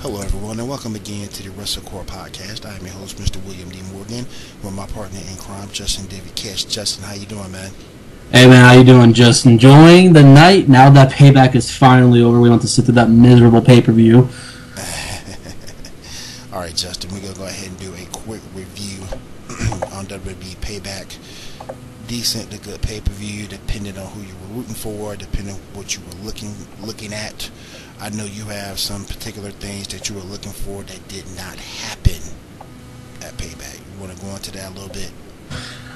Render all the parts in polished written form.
Hello, everyone, and welcome again to the WrestleCore podcast. I am your host, Mr. William D. Morgan, with my partner in crime, Justin David Kish. Justin, how you doing, man? Hey, man, how you doing? Just enjoying the night. Now that Payback is finally over, we don't have to sit through that miserable pay-per-view. All right, Justin, we're going to go ahead and do a quick review on WWE Payback. Decent to good pay-per-view, depending on who you were rooting for, depending on what you were looking at. I know you have some particular things that you were looking for that did not happen at Payback. You want to go into that a little bit?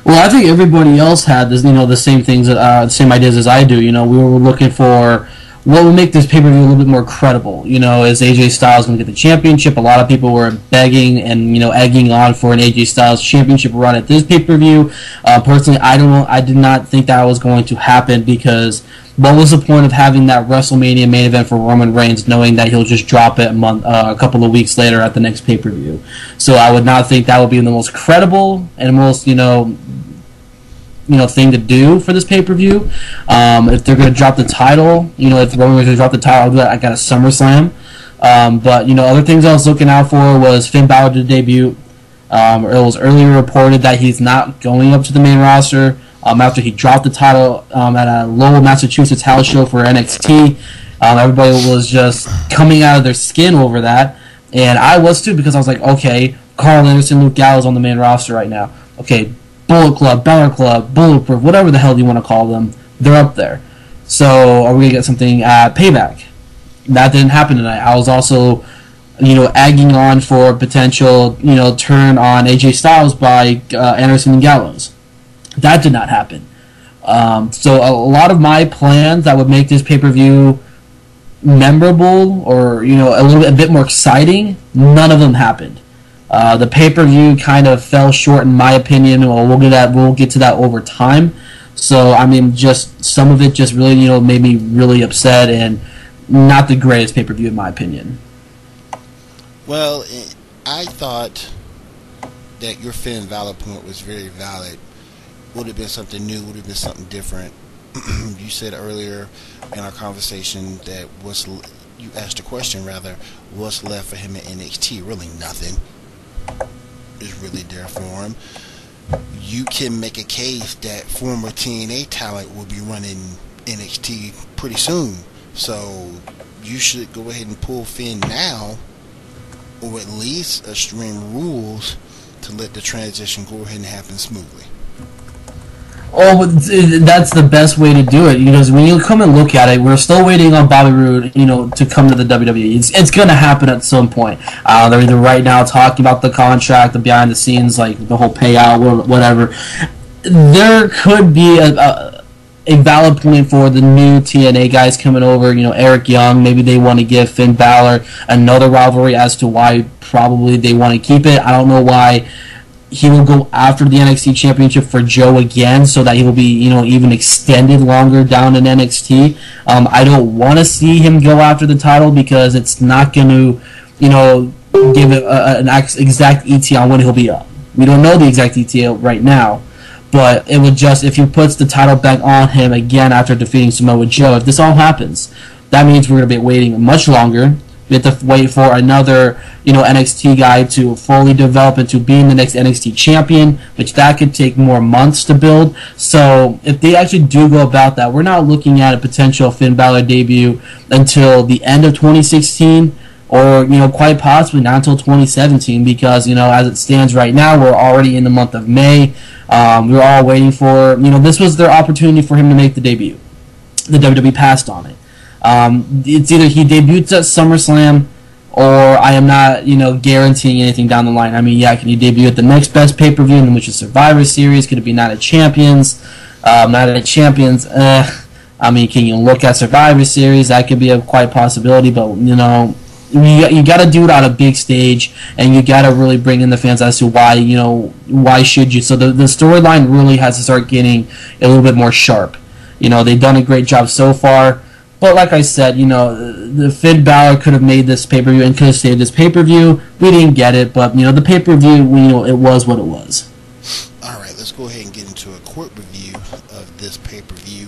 Well, I think everybody else had this, the same things, the same ideas as I do. We were looking for what would make this pay-per-view a little bit more credible. Is AJ Styles going to get the championship? A lot of people were begging and egging on for an AJ Styles championship run at this pay-per-view. Personally, I did not think that was going to happen because what was the point of having that WrestleMania main event for Roman Reigns, knowing that he'll just drop it a couple of weeks later at the next pay-per-view? So I would not think that would be the most credible and most thing to do for this pay-per-view. If they're going to drop the title, if Roman Reigns is going to drop the title, I'll do that. I got a SummerSlam. But other things I was looking out for was Finn Balor to debut. It was earlier reported that he's not going up to the main roster after he dropped the title at a Lowell, Massachusetts house show for NXT. Everybody was just coming out of their skin over that, and I was too, because I was like, okay, Carl Anderson, Luke Gallows on the main roster right now. Okay, Bullet Club, BALOR Club, Bulletproof, whatever the hell you want to call them, they're up there. So are we going to get something at Payback? That didn't happen tonight. I was also, egging on for a potential, turn on AJ Styles by Anderson and Gallows. That did not happen. So a lot of my plans that would make this pay-per-view memorable or, a bit more exciting, none of them happened. The pay-per-view kind of fell short in my opinion. We'll get to that over time. So, just some of it just really, made me really upset and not the greatest pay-per-view in my opinion. Well, I thought that your Finn Balor point was very valid. Would have been something new, would have been something different. You said earlier in our conversation that you asked a question rather, what's left for him in NXT? Really nothing is really there for him. You can make a case that former TNA talent will be running NXT pretty soon, so you should go ahead and pull Finn now, or at least stream rules to let the transition go ahead and happen smoothly. Oh, that's the best way to do it, because when you come and look at it, we're still waiting on Bobby Roode, to come to the WWE. It's going to happen at some point. They're either right now talking about the contract, the behind the scenes, like the whole payout, whatever. There could be a valid point for the new TNA guys coming over, Eric Young. Maybe they want to give Finn Balor another rivalry as to why probably they want to keep it. I don't know why he will go after the NXT Championship for Joe again, so that he will be, even extended longer down in NXT. I don't want to see him go after the title because it's not going to, give it an exact ETA on when he'll be up. We don't know the exact ETA right now, but it would just, if he puts the title back on him again after defeating Samoa Joe, if this all happens, that means we're going to be waiting much longer. We have to wait for another, NXT guy to fully develop into being the next NXT champion, which that could take more months to build. So if they actually do go about that, we're not looking at a potential Finn Balor debut until the end of 2016, or, quite possibly not until 2017, because, as it stands right now, we're already in the month of May. We're all waiting for, this was their opportunity for him to make the debut. The WWE passed on it. It's either he debuts at SummerSlam, or I am not, guaranteeing anything down the line. Can he debut at the next best pay-per-view, which is Survivor Series? Could it be Night of Champions? Night of Champions, can you look at Survivor Series? That could be a quite possibility, but, you got to do it on a big stage, and you got to really bring in the fans as to why, why should you? So the storyline really has to start getting a little bit more sharp. They've done a great job so far. But like I said, the Finn Balor could have made this pay-per-view and could have saved this pay-per-view. We didn't get it, but, the pay-per-view, it was what it was. All right, let's go ahead and get into a quick review of this pay-per-view.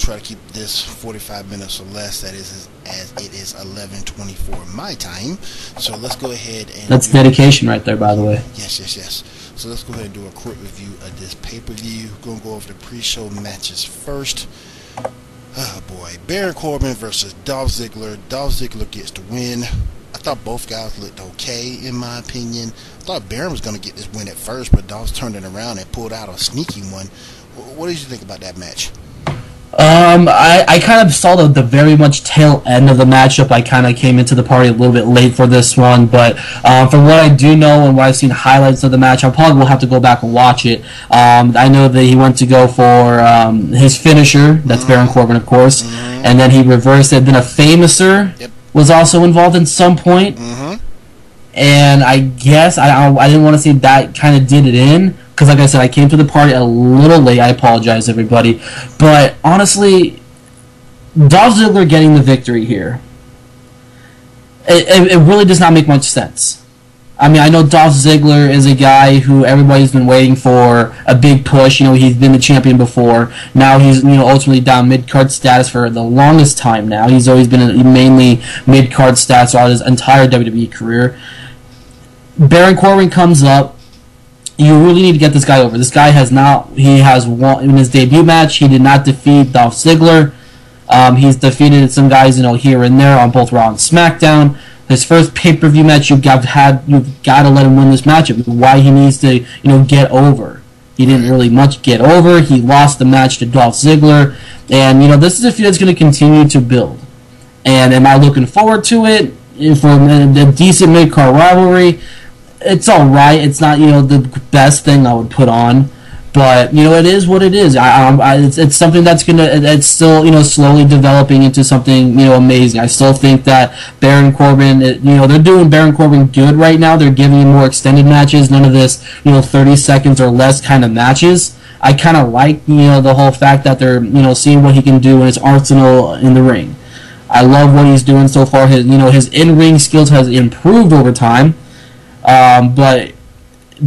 try to keep this 45 minutes or less. That is as it is 11:24 my time. So let's go ahead and that's dedication right there, by the way. Yes. So let's go ahead and do a quick review of this pay-per-view. We're going to go over the pre-show matches first. Oh boy, Baron Corbin versus Dolph Ziggler. Dolph Ziggler gets the win. I thought both guys looked okay, in my opinion. I thought Baron was going to get this win at first, but Dolph turned it around and pulled out a sneaky one. What did you think about that match? I kind of saw the very much tail end of the matchup. I kind of came into the party a little bit late for this one, but from what I do know and what I've seen highlights of the match, I probably will have to go back and watch it. I know that he went to go for his finisher, that's Baron Corbin, of course, and then he reversed it. Then a famouser was also involved in some point, and I guess I didn't want to say that kind of did it in. Because, like I said, I came to the party a little late. I apologize, everybody. But, honestly, Dolph Ziggler getting the victory here, it really does not make much sense. I mean, I know Dolph Ziggler is a guy who everybody's been waiting for a big push. You know, he's been the champion before. Now he's, ultimately down mid-card status for the longest time now. He's always been mainly mid-card status throughout his entire WWE career. Baron Corbin comes up. You really need to get this guy over. This guy has won in his debut match. He did not defeat Dolph Ziggler. He's defeated some guys, here and there on both Raw and SmackDown. His first pay-per-view match, you've got to let him win this matchup. Why he needs to, get over. He didn't really much get over. He lost the match to Dolph Ziggler, and this is a feud that's going to continue to build. And am I looking forward to it for a decent mid-card rivalry? It's all right. It's not the best thing I would put on, but it is what it is. It's something that's it's still slowly developing into something amazing. I still think that Baron Corbin, they're doing Baron Corbin good right now. They're giving him more extended matches. None of this 30 seconds or less kind of matches. I kind of like the whole fact that they're seeing what he can do in his arsenal in the ring. I love what he's doing so far. His in-ring skills has improved over time. But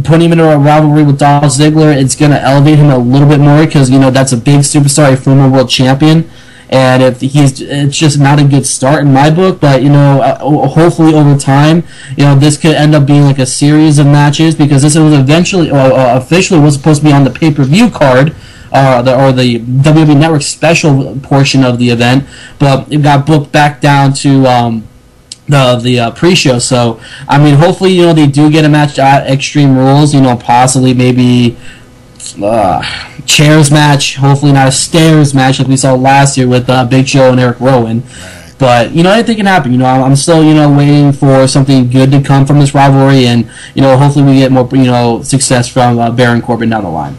putting him into a rivalry with Dolph Ziggler, it's going to elevate him a little bit more because, that's a big superstar, a former world champion. And it's just not a good start in my book. But, hopefully over time, this could end up being like a series of matches because this was officially was supposed to be on the pay-per-view card or the WWE Network special portion of the event. But it got booked back down to the pre-show. So I mean, hopefully they do get a match at Extreme Rules. Possibly maybe chairs match. Hopefully not a stairs match like we saw last year with Big Show and Eric Rowan. But anything can happen. I'm still waiting for something good to come from this rivalry, and hopefully we get more success from Baron Corbin down the line.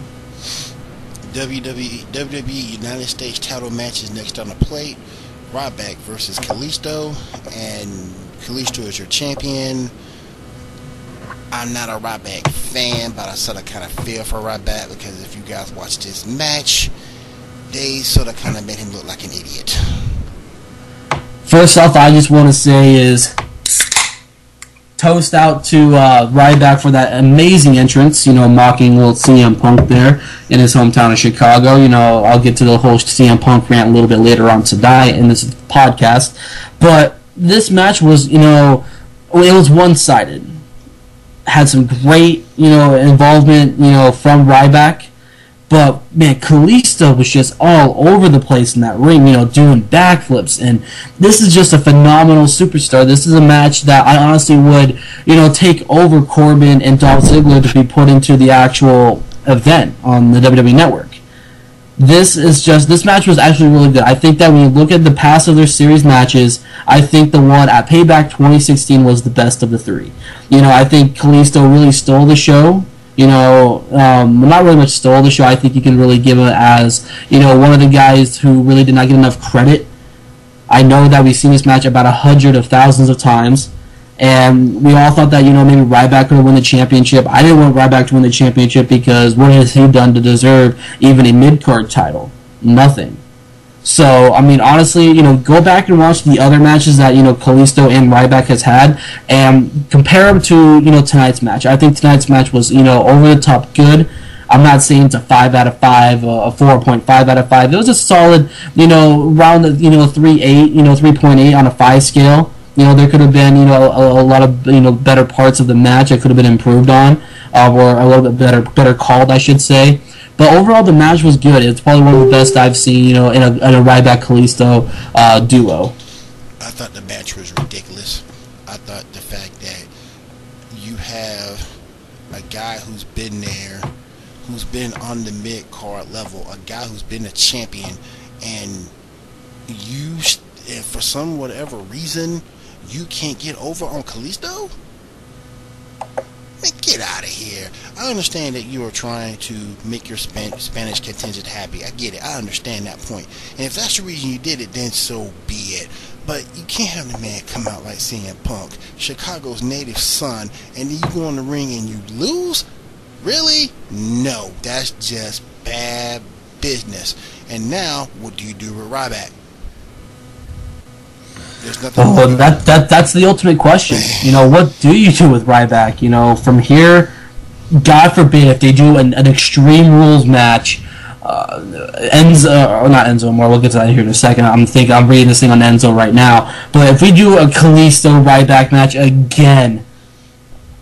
WWE United States title match is next on the plate. Ryback versus Kalisto, and Kalisto is your champion. I'm not a Ryback fan, but I sort of kind of feel for Ryback because if you guys watch this match, they sort of kind of made him look like an idiot. First off, I just want to say is toast out to Ryback for that amazing entrance, mocking little CM Punk there in his hometown of Chicago. I'll get to the whole CM Punk rant a little bit later on tonight in this podcast. But this match was, it was one-sided. Had some great, involvement, from Ryback. But, man, Kalisto was just all over the place in that ring, doing backflips. And this is just a phenomenal superstar. This is a match that I honestly would, take over Corbin and Dolph Ziggler to be put into the actual event on the WWE Network. This match was actually really good. I think that when you look at the past of their series matches, I think the one at Payback 2016 was the best of the three. I think Kalisto really stole the show. Not really much stole the show. I think you can really give him as, one of the guys who really did not get enough credit. I know that we've seen this match about 100 of thousands of times, and we all thought that, maybe Ryback could win the championship. I didn't want Ryback to win the championship because what has he done to deserve even a mid-card title? Nothing. So, I mean, honestly, go back and watch the other matches that, Kalisto and Ryback has had and compare them to, tonight's match. I think tonight's match was, over the top good. I'm not saying it's a 5 out of 5, a 4.5 out of 5. It was a solid, around the 3.8, 3.8 on a 5 scale. There could have been, a lot of, better parts of the match that could have been improved on, or a little bit better called, I should say. But overall, the match was good. It's probably one of the best I've seen, in a Ryback Kalisto duo. I thought the match was ridiculous. I thought the fact that you have a guy who's been there, who's been on the mid-card level, a guy who's been a champion, and for some whatever reason, you can't get over on Kalisto? Man, get out of here. I understand that you are trying to make your Spanish contingent happy. I get it. I understand that point. And if that's the reason you did it, then so be it. But you can't have the man come out like CM Punk, Chicago's native son, and then you go in the ring and you lose? Really? No. That's just bad business. And now, what do you do with Ryback? There's nothing. Oh, that's the ultimate question. What do you do with Ryback? From here, God forbid if they do an Extreme Rules match, not Enzo Amore. We'll get to that here in a second. I'm reading this thing on Enzo right now. But if we do a Kalisto Ryback match again,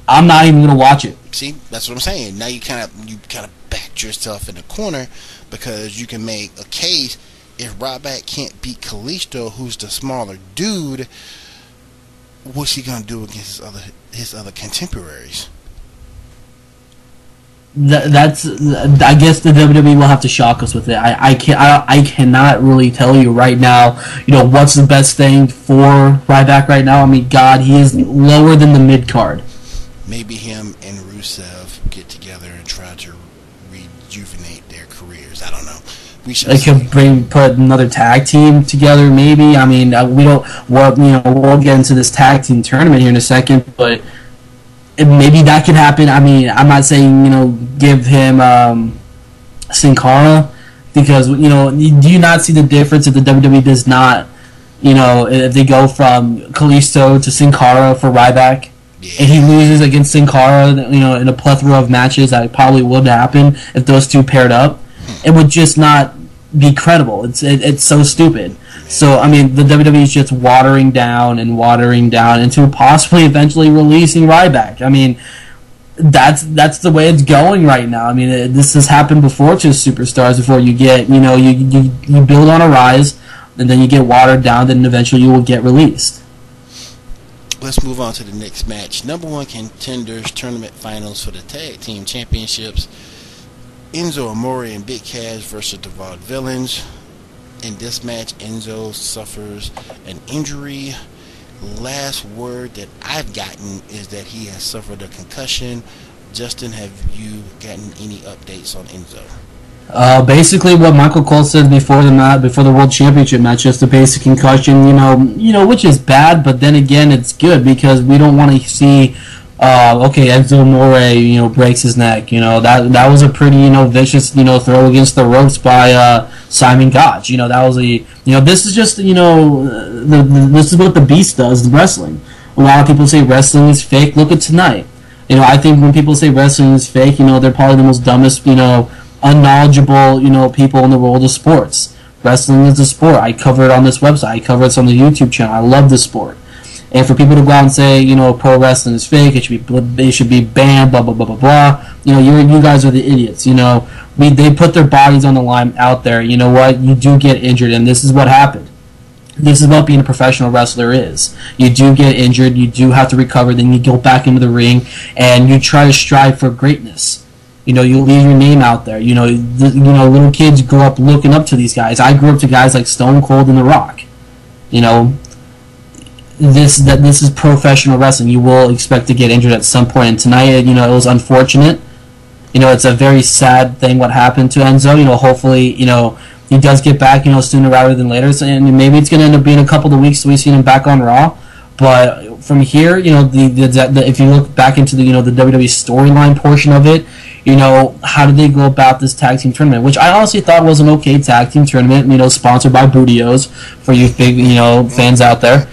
I'm not even gonna watch it. See, that's what I'm saying. Now you kind of backed yourself in the corner because you can make a case. If Ryback can't beat Kalisto, who's the smaller dude, what's he gonna do against his other contemporaries? That's I guess the WWE will have to shock us with it. I cannot really tell you right now. What's the best thing for Ryback right now? I mean, God, he is lower than the mid card. Maybe him and Rusev get together and try to rejuvenate their careers. I don't know. They could put another tag team together, maybe. I mean, we'll get into this tag team tournament here in a second, but maybe that could happen. I mean, I'm not saying give him Sin Cara, because do you not see the difference if the WWE does not, if they go from Kalisto to Sin Cara for Ryback? Yeah. And he loses against Sin Cara, in a plethora of matches that probably would happen if those two paired up. It would just not be credible. It's so stupid. So, I mean, the WWE is just watering down into possibly eventually releasing Ryback. I mean, that's the way it's going right now. I mean, this has happened before to superstars. Before you get, you build on a rise, and then you get watered down, then eventually you will get released. Let's move on to the next match. Number 1 contenders tournament finals for the tag team championships. Enzo Amore and Big Cass versus the Vaudevillains. In this match, Enzo suffers an injury. Last word that I've gotten is that he has suffered a concussion. Justin, have you gotten any updates on Enzo? Basically, what Michael Cole said before the World Championship match, just a basic concussion. Which is bad, but then again, it's good because we don't want to see. Enzo Amore, breaks his neck. That was a pretty, vicious, throw against the ropes by Simon Gotch. That was this is just, this is what the Beast does in wrestling. A lot of people say wrestling is fake. Look at tonight. I think when people say wrestling is fake, they're probably the most dumbest, unknowledgeable, people in the world of sports. Wrestling is a sport. I cover it on this website. I cover it on the YouTube channel. I love the sport. And for people to go out and say, pro wrestling is fake, it should be banned, blah blah blah blah blah. You guys are the idiots. They put their bodies on the line out there. You know what? You do get injured, and this is what happened. This is what being a professional wrestler is. You do get injured, you do have to recover, then you go back into the ring, and you try to strive for greatness. You leave your name out there. Little kids grow up looking up to these guys. I grew up to guys like Stone Cold and The Rock. This is professional wrestling. You will expect to get injured at some point. And tonight, it was unfortunate. It's a very sad thing what happened to Enzo. Hopefully, he does get back, sooner rather than later. So, and maybe it's going to end up being a couple of weeks so we see him back on Raw. But from here, if you look back into the the WWE storyline portion of it, how did they go about this tag team tournament? Which I honestly thought was an okay tag team tournament. Sponsored by Bootios for you big fans out there.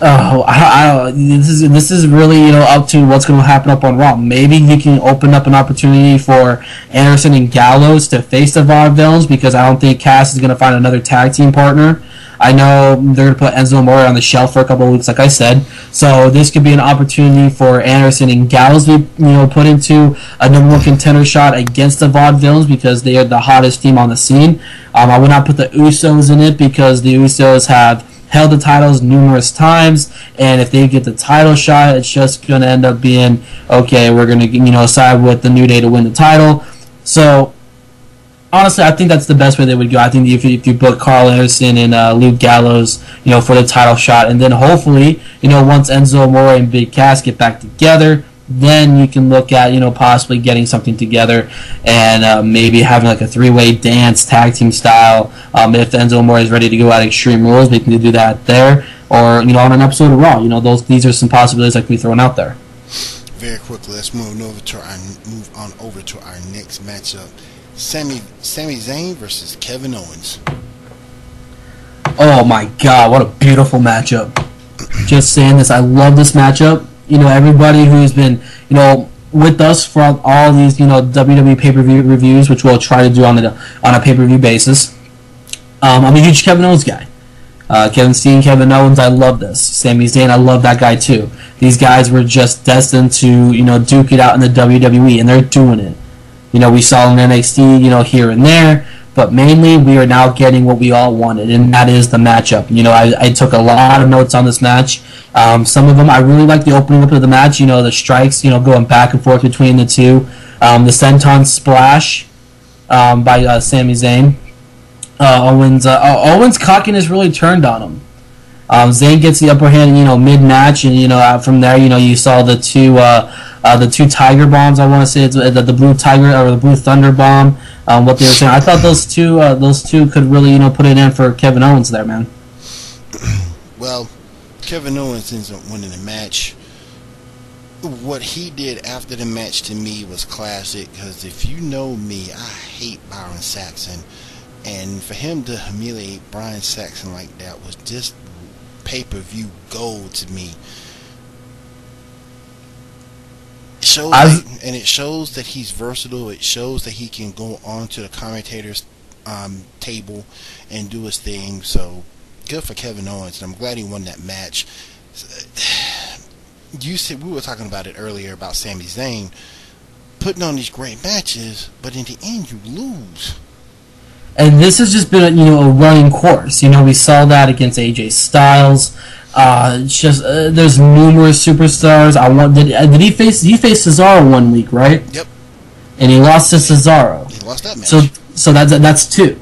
Oh, this is really up to what's going to happen up on Raw. Maybe you can open up an opportunity for Anderson and Gallows to face the Vaudevillains, because I don't think Cass is going to find another tag team partner. I know they're going to put Enzo Amore on the shelf for a couple of weeks, like I said. So this could be an opportunity for Anderson and Gallows to put into a number one contender shot against the Vaudevillains, because they are the hottest team on the scene. I would not put the Usos in it, because the Usos have held the titles numerous times, and if they get the title shot, it's just going to end up being, okay, we're going to side with the New Day to win the title. So honestly, I think that's the best way they would go. I think if you book Carl Anderson and Luke Gallows, for the title shot, and then hopefully, once Enzo Amore and Big Cass get back together, then you can look at, possibly getting something together and maybe having like a three-way dance tag team style. If Enzo Amore is ready to go at Extreme Rules, we can do that there, or on an episode of Raw. These are some possibilities that can be thrown out there. Very quickly, let's move on over to our next matchup: Sami Zayn versus Kevin Owens. Oh my God, what a beautiful matchup! Just saying this, I love this matchup. Everybody who's been, with us for all these, WWE pay-per-view reviews, which we'll try to do on a pay-per-view basis. I'm a huge Kevin Owens guy. Kevin Steen, Kevin Owens, I love this. Sami Zayn, I love that guy too. These guys were just destined to, duke it out in the WWE, and they're doing it. We saw in NXT, here and there, but mainly we are now getting what we all wanted, and that is the matchup. I took a lot of notes on this match. Some of them, I really like the opening up of the match, the strikes, going back and forth between the two. The senton splash by Sami Zayn. Owens' cockiness really turned on him. Zayn gets the upper hand, mid-match, and, from there, you saw the two Tiger Bombs. I want to say it's the Blue Tiger or the Blue Thunder Bomb. What they were saying, I thought those two could really, put it in for Kevin Owens there, man. Well, Kevin Owens ends up winning the match. What he did after the match to me was classic, because if you know me, I hate Byron Saxton, and for him to humiliate Byron Saxton like that was just pay-per-view gold to me. It shows that he's versatile. It shows that he can go on to the commentator's table and do his thing. So good for Kevin Owens, and I'm glad he won that match. You said, we were talking about it earlier about Sami Zayn putting on these great matches, but in the end you lose. And this has just been a running course. We saw that against AJ Styles. It's just there's numerous superstars. Did he face Cesaro one week, right? Yep. And he lost to Cesaro. He lost that match. So that's two.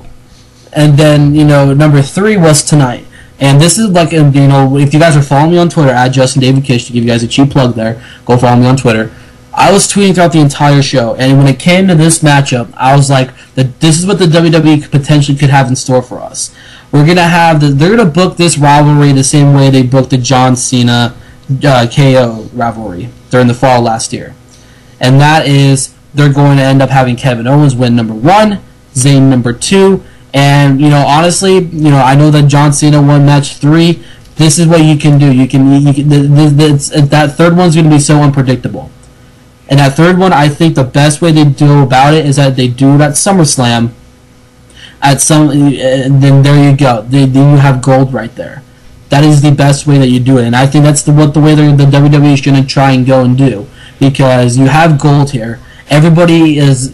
And then number 3 was tonight. And this is like if you guys are following me on Twitter at Justin David Kish, to give you guys a cheap plug there, go follow me on Twitter. I was tweeting throughout the entire show, and when it came to this matchup, I was like, this is what the WWE potentially could have in store for us. We're gonna have they're gonna book this rivalry the same way they booked the John Cena KO rivalry during the fall last year, and that is they're going to end up having Kevin Owens win number 1, Zayn number 2, and honestly, I know that John Cena won match 3. This is what you can do. That third one's gonna be so unpredictable. And that third one, I think the best way they do about it is that they do it at SummerSlam. Then there you go. Then you have gold right there. That is the best way that you do it, and I think that's the way the WWE is going to try and go and do, because you have gold here. Everybody is,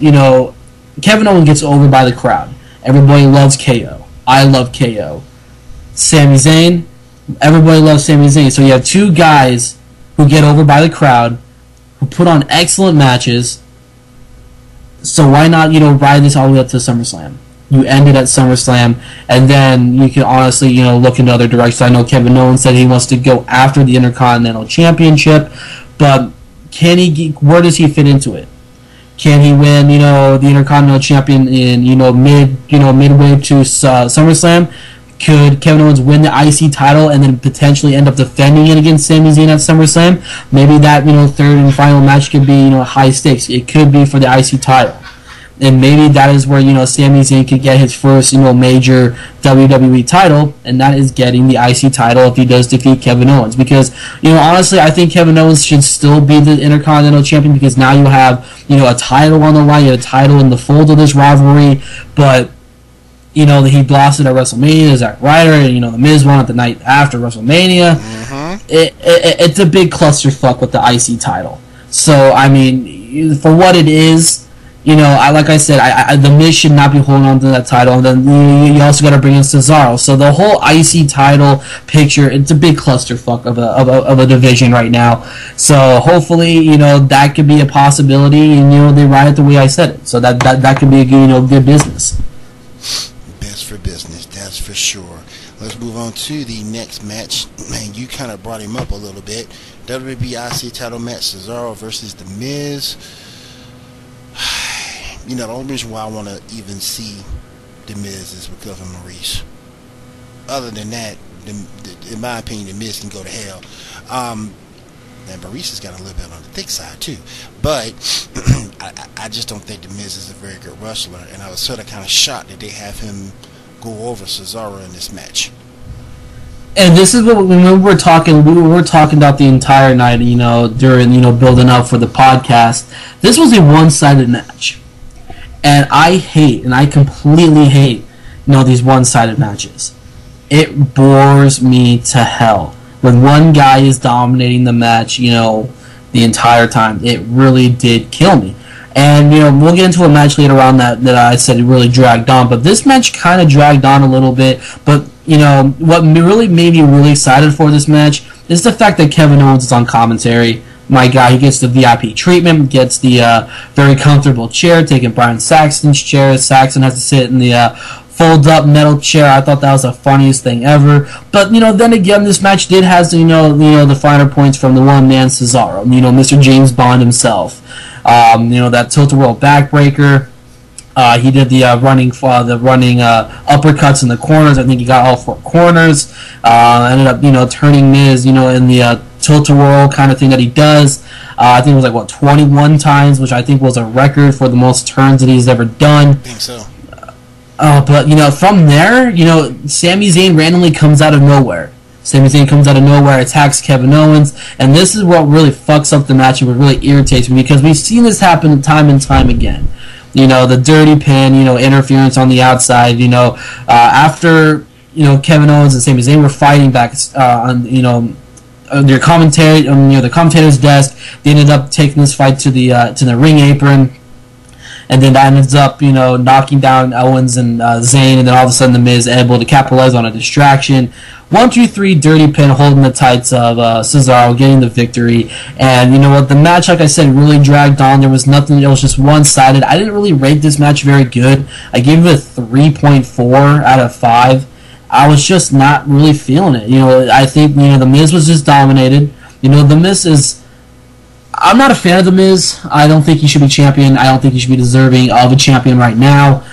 Kevin Owens gets over by the crowd. Everybody loves KO. I love KO. Sami Zayn, everybody loves Sami Zayn. So you have two guys who get over by the crowd, who put on excellent matches. So why not, ride this all the way up to SummerSlam? You end it at SummerSlam, and then you can honestly, look in other directions. I know Kevin Owens said he wants to go after the Intercontinental Championship, but where does he fit into it? Can he win, the Intercontinental Champion in, midway to SummerSlam? Could Kevin Owens win the IC title and then potentially end up defending it against Sami Zayn at SummerSlam? Maybe that, third and final match could be, high stakes. It could be for the IC title. And maybe that is where, Sami Zayn could get his first, major WWE title, and that is getting the IC title if he does defeat Kevin Owens. Because, honestly, I think Kevin Owens should still be the Intercontinental Champion, because now you have, a title on the line, you have a title in the fold of this rivalry, but, he lost it at WrestleMania, Zack Ryder, and, The Miz won it the night after WrestleMania. Mm-hmm. It's a big clusterfuck with the IC title. So, I mean, for what it is, like I said, the Miz should not be holding on to that title, and then you also got to bring in Cesaro. So the whole IC title picture, it's a big clusterfuck of a division right now. So hopefully, that could be a possibility, and they ride it the way I said it. So that could be a good business. Best for business, that's for sure. Let's move on to the next match. Man, you kind of brought him up a little bit. WWE IC title match: Cesaro versus The Miz. The only reason why I want to even see The Miz is because of Maurice. Other than that, in my opinion, The Miz can go to hell. And Maurice has got a little bit on the thick side too. But I just don't think The Miz is a very good wrestler. And I was sort of kind of shocked that they have him go over Cesaro in this match. And this is what we were talking about the entire night, during, building up for the podcast. This was a one-sided match. And I completely hate, these one-sided matches. It bores me to hell. When one guy is dominating the match, the entire time, it really did kill me. And, we'll get into a match later on that I said it really dragged on. But this match kind of dragged on a little bit. But, what really made me really excited for this match is the fact that Kevin Owens is on commentary. My guy, he gets the VIP treatment, gets the very comfortable chair, taking Brian Saxton's chair. Saxton has to sit in the fold-up metal chair. I thought that was the funniest thing ever. But, then again, this match did have, the finer points from the one-man Cesaro. Mr. James Bond himself. That tilt-a-whirl backbreaker. He did the running uppercuts in the corners. I think he got all four corners. Ended up, turning Miz, in the tilt-a-whirl kind of thing that he does. I think it was 21 times, which I think was a record for the most turns that he's ever done. I think so. But, from there, Sami Zayn randomly comes out of nowhere. Sami Zayn comes out of nowhere, attacks Kevin Owens, and this is what really fucks up the match and what really irritates me, because we've seen this happen time and time again. The dirty pin, interference on the outside, after, Kevin Owens and Sami Zayn were fighting back on, their commentary, the commentator's desk. They ended up taking this fight to the ring apron, and then that ends up, knocking down Owens and Zayn, and then all of a sudden the Miz able to capitalize on a distraction. 1, 2, 3, dirty pin, holding the tights of Cesaro, getting the victory. And you know what? The match, like I said, really dragged on. There was nothing. It was just one-sided. I didn't really rate this match very good. I gave it a 3.4 out of 5. I was just not really feeling it. I think, The Miz was just dominated. The Miz is... I'm not a fan of The Miz. I don't think he should be champion. I don't think he should be deserving of a champion right now.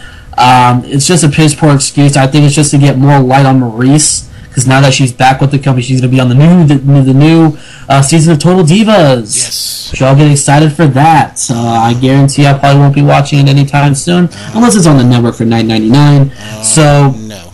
It's just a piss poor excuse. I think it's just to get more light on Maurice, because now that she's back with the company, she's going to be on the new season of Total Divas. Yes. So I'll get excited for that. So I guarantee I probably won't be watching it anytime soon, unless it's on the network for $9.99. So no.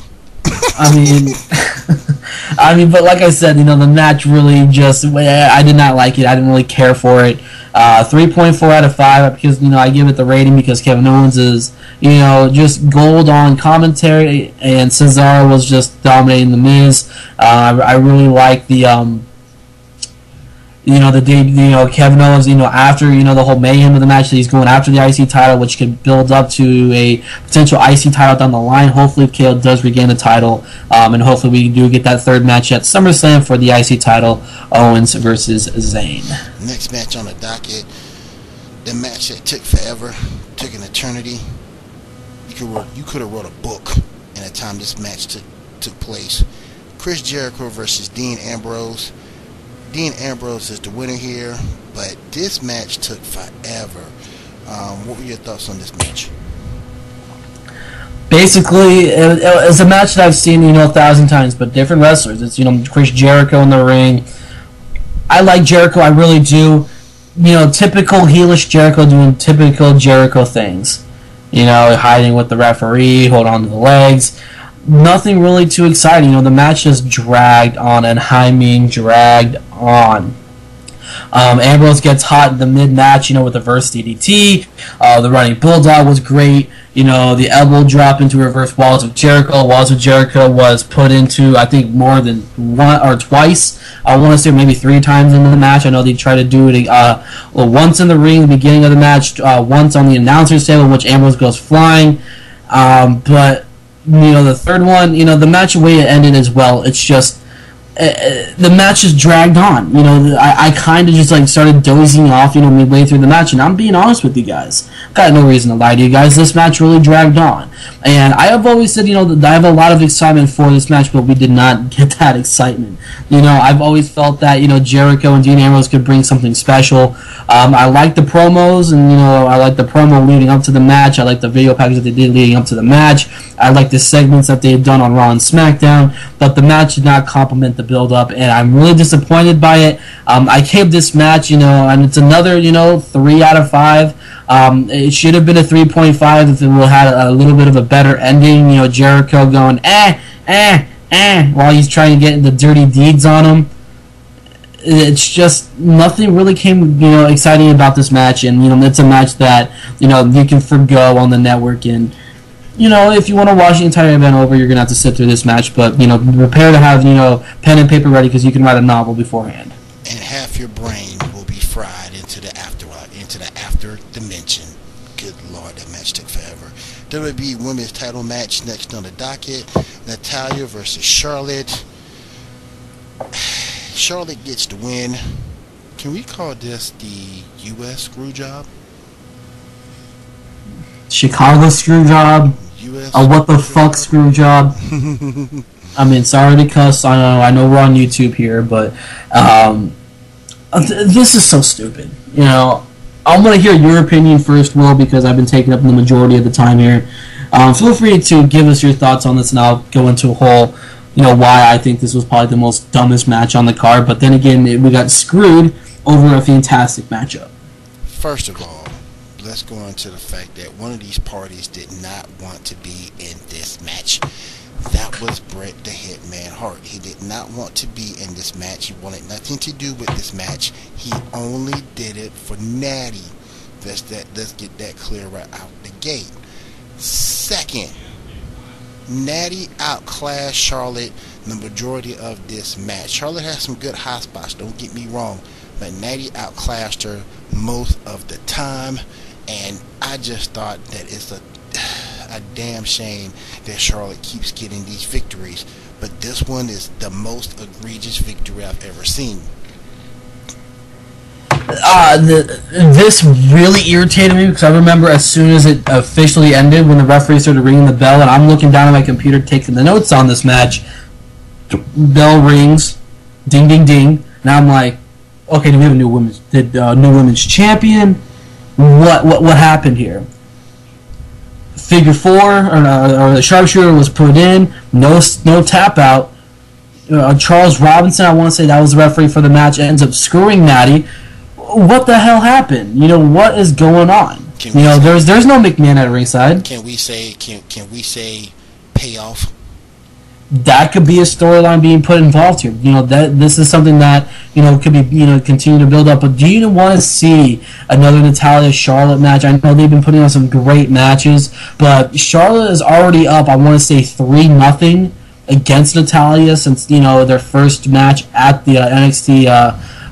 But like I said, the match really just, I did not like it. I didn't really care for it. 3.4 out of 5 because, I give it the rating because Kevin Owens is, just gold on commentary, and Cesaro was just dominating The Miz. I really like the, Kevin Owens, after, the whole mayhem of the match, that he's going after the IC title, which could build up to a potential IC title down the line. Hopefully, if KO does regain the title, and hopefully we do get that third match at SummerSlam for the IC title, Owens versus Zayn. Next match on the docket, the match that took forever, took an eternity. You could have wrote a book in the time this match took place. Chris Jericho versus Dean Ambrose. Dean Ambrose is the winner here, but this match took forever. What were your thoughts on this match? Basically, it's a match that I've seen, 1,000 times, but different wrestlers. It's, Chris Jericho in the ring. I like Jericho, I really do. Typical heelish Jericho doing typical Jericho things. hiding with the referee, hold on to the legs. Nothing really too exciting. The match just dragged on, and I mean dragged on. Ambrose gets hot in the mid-match, with the reverse DDT. The running bulldog was great. The elbow drop into reverse walls of Jericho. Walls of Jericho was put into, I think, more than one or twice. I want to say maybe 3 times in the match. I know they tried to do it once in the ring, the beginning of the match, once on the announcer's table, in which Ambrose goes flying. But the third one, the match, the way it ended as well, it's just the match just dragged on. I kind of just started dozing off, midway through the match, and I'm being honest with you guys. Got no reason to lie to you guys. This match really dragged on, and I have always said, that I have a lot of excitement for this match, but we did not get that excitement. I've always felt that Jericho and Dean Ambrose could bring something special. I like the promos, and I like the promo leading up to the match. I like the video package that they did leading up to the match. I like the segments that they had done on Raw and SmackDown, but the match did not complement the build-up, and I'm really disappointed by it. I gave this match, and it's another, 3 out of 5. It should have been a 3.5 if it had a little bit of a better ending. Jericho going, while he's trying to get the dirty deeds on him. It's just nothing really came, exciting about this match, and it's a match that you can forgo on the network. And if you want to watch the entire event over, you're gonna have to sit through this match. But prepare to have pen and paper ready, because you can write a novel beforehand. And half your brain will be fried into the after dimension. Good Lord, that match took forever. WWE Women's Title match next on the docket: Natalya versus Charlotte. Charlotte gets the win. Can we call this the U.S. screw job? Chicago screw job? A what the fuck screw job? I mean, sorry to cuss. I know we're on YouTube here, but this is so stupid. I'm going to hear your opinion first, Will, because I've been taking up the majority of the time here. Feel free to give us your thoughts on this, and I'll go into a whole, why I think this was probably the most dumbest match on the card. But then again, we got screwed over a fantastic matchup. First of all, let's go into the fact that one of these parties did not want to be in this match. That was Bret the Hitman Hart. He did not want to be in this match. He wanted nothing to do with this match. He only did it for Natty. Let's get that clear right out the gate. Second, Natty outclassed Charlotte the majority of this match. Charlotte has some good high spots, don't get me wrong, but Natty outclassed her most of the time, and I just thought that it's a damn shame that Charlotte keeps getting these victories, but this one is the most egregious victory I've ever seen. This really irritated me, because I remember as soon as it officially ended, when the referee started ringing the bell, and I'm looking down at my computer taking the notes on this match. Bell rings, ding ding ding, and I'm like, okay, do we have a new women's champion? What happened here? Figure 4 or the sharpshooter was put in. No tap out. Charles Robinson, I want to say that was the referee for the match, ends up screwing Natty. What the hell happened? What is going on? There's no McMahon at ringside. Can we say payoff? That could be a storyline being put involved here. That this is something that could be continue to build up. But do you want to see another Natalya Charlotte match? I know they've been putting on some great matches, but Charlotte is already up. I want to say 3-0 against Natalya since their first match at the NXT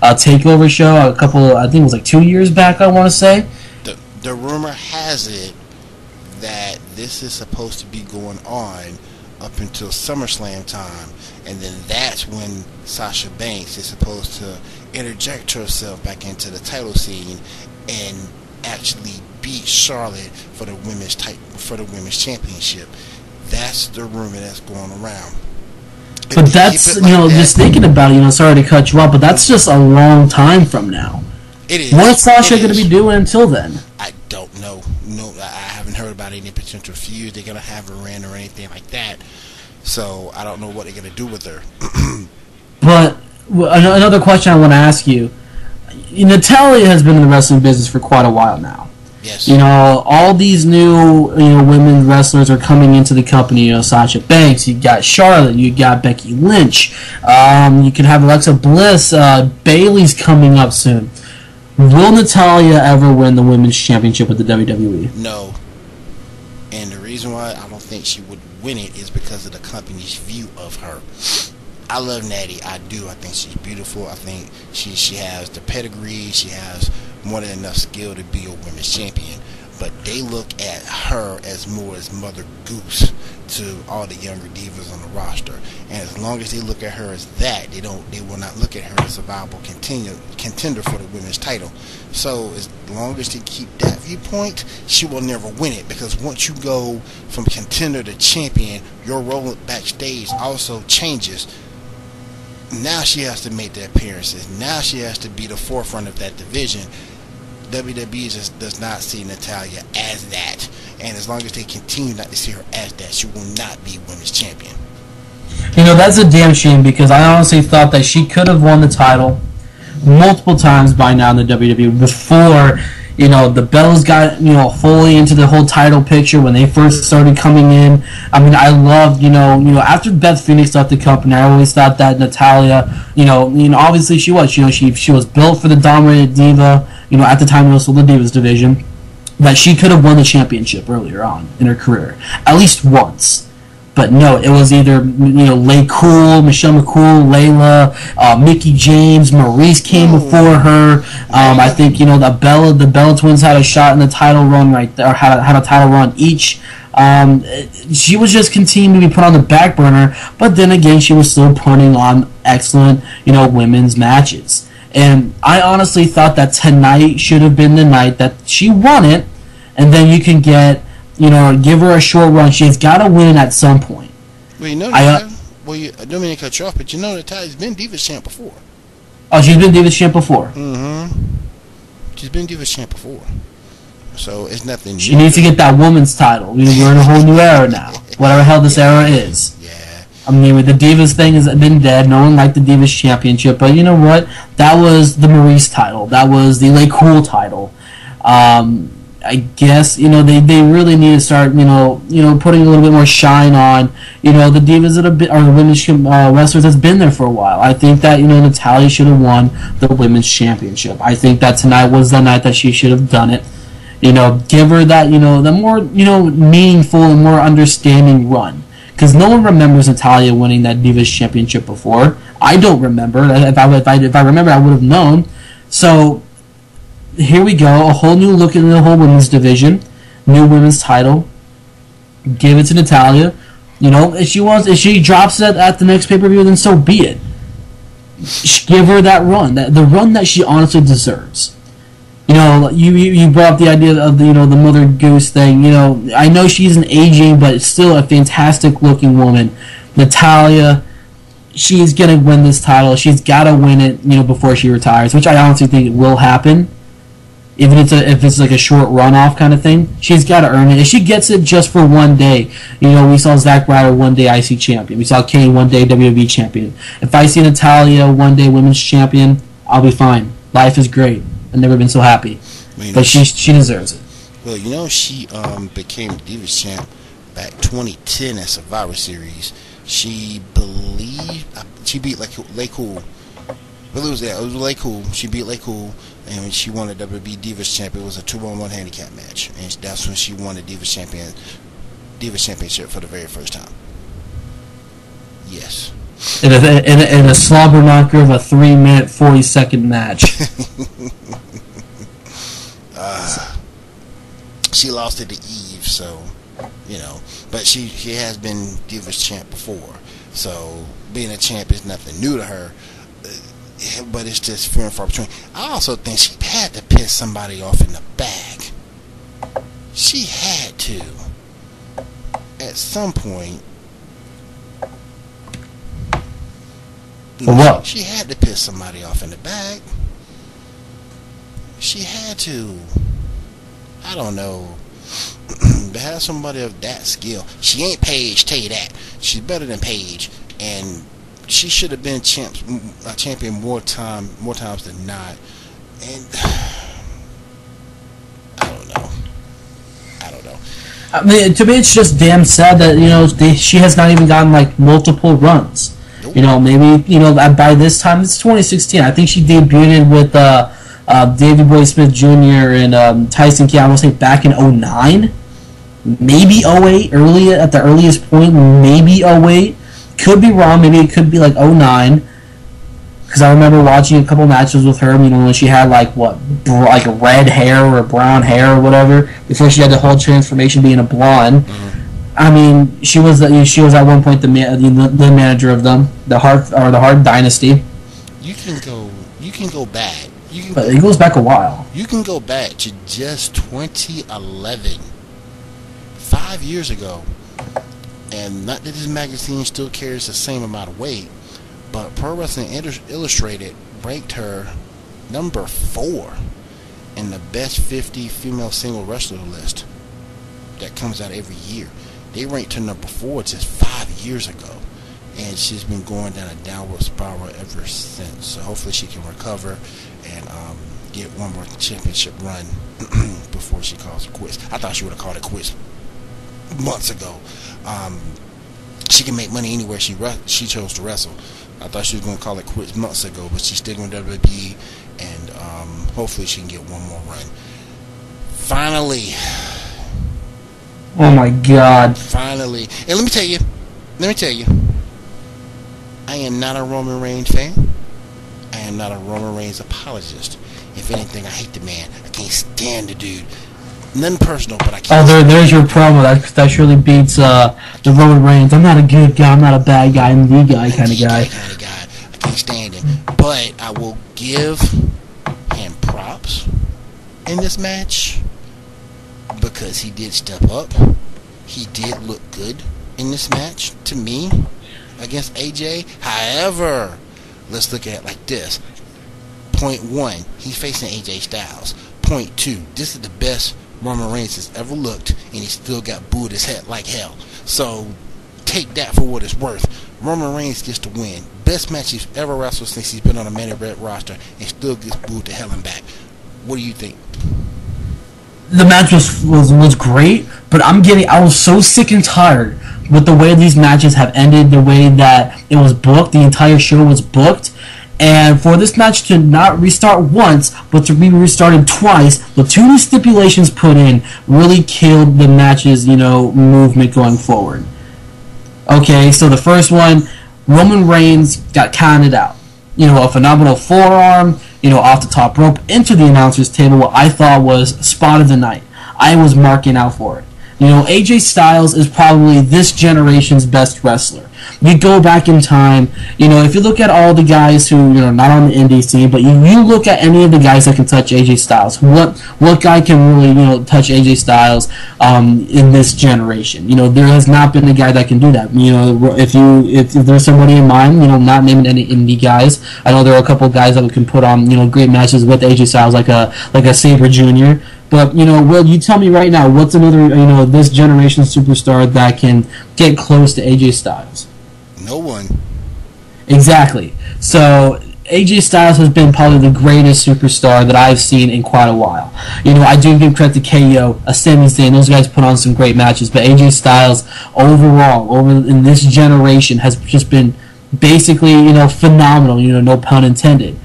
Takeover show I think it was 2 years back. I want to say. The rumor has it that this is supposed to be going on up until SummerSlam time, and then that's when Sasha Banks is supposed to interject herself back into the title scene and actually beat Charlotte for the women's championship. That's the rumor that's going around. But that's just thinking about it. Sorry to cut you off, but that's just a long time from now. It is. What's Sasha going to be doing until then? I don't know. No, I haven't heard about any potential feuds they're going to have her in or anything like that. So I don't know what they're going to do with her. But another question I want to ask you. Natalya has been in the wrestling business for quite a while now. Yes. You know, all these new women wrestlers are coming into the company. You know, Sasha Banks, you got Charlotte, you got Becky Lynch, you can have Alexa Bliss, Bayley's coming up soon. Will Natalya ever win the women's championship with the WWE? No. And the reason why I don't think she would win it is because of the company's view of her. I love Natty. I do. I think she's beautiful. I think she has the pedigree. She has more than enough skill to be a women's champion. But they look at her as more as Mother Goose to all the younger divas on the roster. And as long as they look at her as that, they will not look at her as a viable contender for the women's title. So as long as they keep that viewpoint, she will never win it, because once you go from contender to champion, your role backstage also changes. Now she has to make the appearances. Now she has to be the forefront of that division. WWE just does not see Natalya as that, and as long as they continue not to see her as that, she will not be women's champion. You know, that's a damn shame, because I honestly thought that she could have won the title multiple times by now in the WWE before, you know, the Bellas got, you know, fully into the whole title picture when they first started coming in. I mean, I loved, you know, after Beth Phoenix left the company, I always thought that Natalya, you know, obviously she was built for the dominant diva, you know, at the time it was still the Divas division, that she could have won the championship earlier on in her career, at least once. But no, it was either, you know, Lay Cool, Michelle McCool, Layla, Mickie James, Maurice came before her. I think, you know, the Bella twins had a shot in the title run right there, or had a title run each. She was just continuing to be put on the back burner, but then again, she was still putting on excellent, you know, women's matches. And I honestly thought that tonight should have been the night that she won it, and then you can get, you know, give her a short run. She's got to win at some point. Well, you know, I don't mean to cut you off, but you know Natalya's been Divas champ before. Oh, she's been Divas champ before. Mm-hmm. She's been Divas champ before. So it's nothing new. She needs to get that woman's title. We're in a whole new era now. Whatever the hell this era is. Yeah. I mean, with the Divas thing has been dead. No one liked the Divas Championship. But you know what? That was the Maurice title. That was the Lay Cool title. I guess, you know, they really need to start, you know, putting a little bit more shine on, you know, the divas that have been, or the women's wrestlers that's been there for a while. I think that, you know, Natalya should have won the women's championship. I think that tonight was the night that she should have done it. You know, give her that, you know, the more, you know, meaningful and more understanding run. Because no one remembers Natalya winning that Divas Championship before. I don't remember. If I remember, I would have known. So here we go, a whole new look in the whole women's division, new women's title. Give it to Natalya. You know, if she drops it at the next pay-per-view, then so be it. Give her that run, the run that she honestly deserves. You know, you brought up the idea of the, you know, the Mother Goose thing. You know, I know she's an aging, but still a fantastic looking woman. Natalya, she's gonna win this title. She's gotta win it, you know, before she retires, which I honestly think it will happen. Even if it's like a short runoff kind of thing, she's got to earn it. If she gets it just for one day, you know, we saw Zack Ryder one day IC champion. We saw Kane one day WWE champion. If I see Natalya one day women's champion, I'll be fine. Life is great. I've never been so happy. Well, but she deserves it. Well, you know, she became Divas champ back 2010 at Survivor Series. She beat Lay Cool. But it was Lay Cool. She beat Lay Cool, and she won the WWE Divas Champ. It was a 2-on-1 handicap match, and that's when she won the Divas Championship for the very first time. Yes. In a slobber knocker of a 3-minute 40-second match. She lost it to Eve, so you know. But she has been Divas Champ before, so being a champ is nothing new to her. But it's just few and far between. I also think she had to piss somebody off in the bag. She had to. At some point. For what? She had to piss somebody off in the bag. She had to. I don't know. To have somebody of that skill. She ain't Paige, tell you that. She's better than Paige. And she should have been a champion more times than not. And I don't know. I mean, to me, it's just damn sad that she has not even gotten like multiple runs. Nope. Maybe by this time it's 2016. I think she debuted with Davey Boy Smith Jr. and Tyson Kidd. I want to say back in 2009, maybe 2008, at the earliest point, maybe 2008. Could be wrong. Maybe it could be like 2009. Because I remember watching a couple matches with her, when she had like red hair or brown hair or whatever, before she had the whole transformation being a blonde. Mm-hmm. I mean, she was at one point the manager of them, the Hart Dynasty. You can go back. But it goes back a while. You can go back to just 2011, 5 years ago, and not that this magazine still carries the same amount of weight. But Pro Wrestling Illustrated ranked her number 4 in the best 50 female single wrestler list that comes out every year. They ranked her number 4 just 5 years ago, and she's been going down a downward spiral ever since. So hopefully she can recover and get one more championship run before she calls it quits. I thought she would have called it quits months ago. She can make money anywhere she chose to wrestle. I thought she was going to call it quits months ago, but she's sticking with WWE, and hopefully she can get one more run. Finally. Oh my God. Finally. And let me tell you, I am not a Roman Reigns fan. I am not a Roman Reigns apologist. If anything, I hate the man. I can't stand the dude. Nothing personal, but I can't. Oh, there's your promo. That surely beats the Roman Reigns. I'm not a good guy. I'm not a bad guy. I'm the guy kind of guy. I can't stand him. But I will give him props in this match because he did step up. He did look good in this match to me against AJ. However, let's look at it like this. Point 1, he's facing AJ Styles. Point 2, this is the best Roman Reigns has ever looked, and he still got booed his head like hell. So take that for what it's worth. Roman Reigns gets to win. Best match he's ever wrestled since he's been on a main event roster, and still gets booed to hell and back. What do you think? The match was great, but I was so sick and tired with the way these matches have ended, the way that it was booked, the entire show was booked. And for this match to not restart once, but to be restarted twice, with 2 new stipulations put in, really killed the match's, movement going forward. Okay, so the first one, Roman Reigns got counted out. A phenomenal forearm, off the top rope into the announcer's table, what I thought was spot of the night. I was marking out for it. AJ Styles is probably this generation's best wrestler. You go back in time, if you look at all the guys who, not on the indie scene, but you look at any of the guys that can touch AJ Styles. What guy can really, touch AJ Styles in this generation? There has not been a guy that can do that. If there's somebody in mind, not naming any indie guys, I know there are a couple of guys that can put on, great matches with AJ Styles, like a Sabre Jr., but, Will, you tell me right now, what's another, this generation superstar that can get close to AJ Styles? No one. Exactly. So, AJ Styles has been probably the greatest superstar that I've seen in quite a while. I do give credit to KO, Sami Zayn, those guys put on some great matches, but AJ Styles, overall, in this generation, has just been basically, phenomenal, no pun intended.